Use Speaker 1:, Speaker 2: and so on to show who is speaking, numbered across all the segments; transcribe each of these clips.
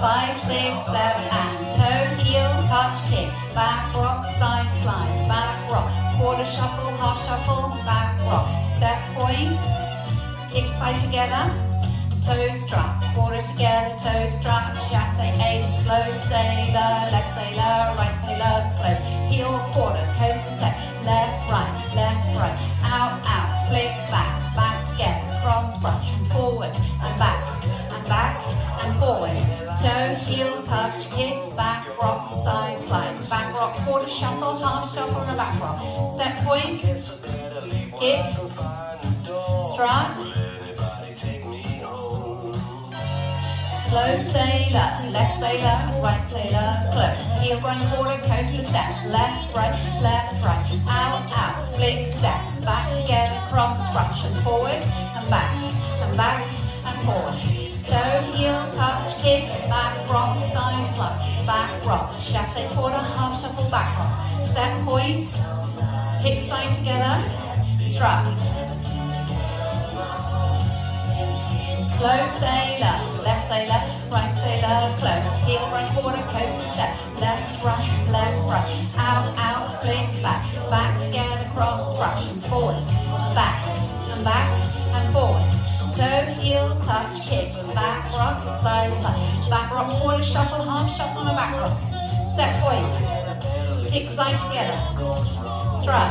Speaker 1: 5, 6, 7, and toe, heel, touch, kick, back rock, side slide, back rock, quarter shuffle, half shuffle, back rock, step point, kick side together, toe strut, quarter together, toe strut, chasse 8, slow sailor, left sailor, right sailor, close, heel quarter, coaster step, left, right, out, flick, back together, cross, brush, and forward, and back, and forward, toe, heel, touch, kick, back, rock, side, slide, back rock, quarter shuffle, half shuffle, and a back rock, step point, kick, strut, slow sailor, left sailor, right sailor, close, heel grind quarter, coaster step, left, right, out, flick, step, back together, cross, brush, and forward, and back, and forward, toe, heel, touch, kick, back, rock, side, slide, back, rock, chasse quarter, half shuffle, back rock, step point, kick side together, strut, slow sailor, left sailor, right sailor, close, heel right quarter, coaster step, left, right, out, flick, back together, cross, brush, and forward, back, and forward, toe, heel, touch, kick, back rock, side, back rock, quarter shuffle, half shuffle, and a back rock, step point, kick side together, strut,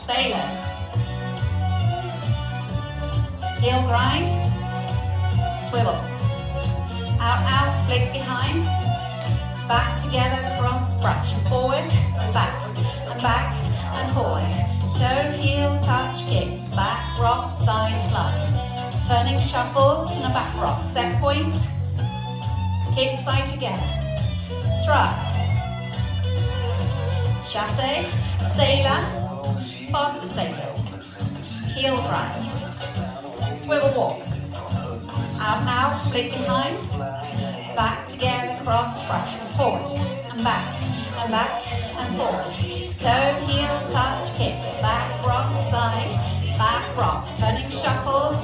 Speaker 1: sailors, heel grind, swivels, out, flick behind, back together, cross, brush, forward, and back, and forward, toe, heel, touch, kick, back, rock, side, slide, turning shuffles, and a back rock, step point, kick side together, strut, chasse, sailor, faster sailors, heel grind, swivel walks, out, flick behind, back together, cross, brush, forward, and back, and forward, toe, heel, touch, kick, back, rock, side, back, rock, turning shuffles,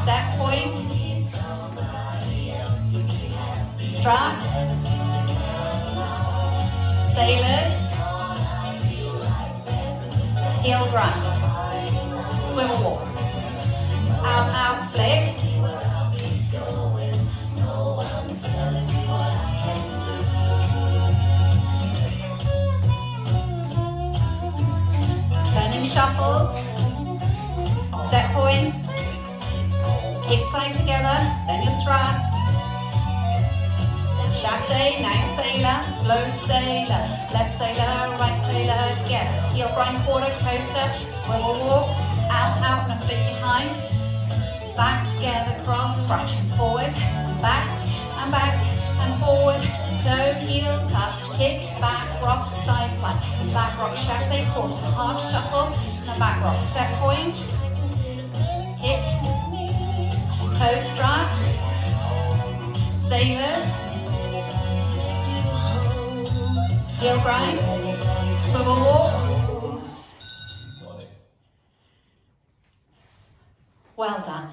Speaker 1: step point, strut, sailors, heel grind, swivel walks, out, flick, turning shuffles, step points, kick side together, then your struts, chasse, now sailor, slow sailor, left sailor, right sailor, together, heel grind quarter, coaster, swivel walks, out, and a flick behind, back together, cross, brush, forward, back, and forward, toe, heel, touch, kick, back, rock, side slide, back rock, chasse, quarter, half shuffle, and a back rock, step point, kick, toe strut, sailors, heel grind, swivel walks. Well done.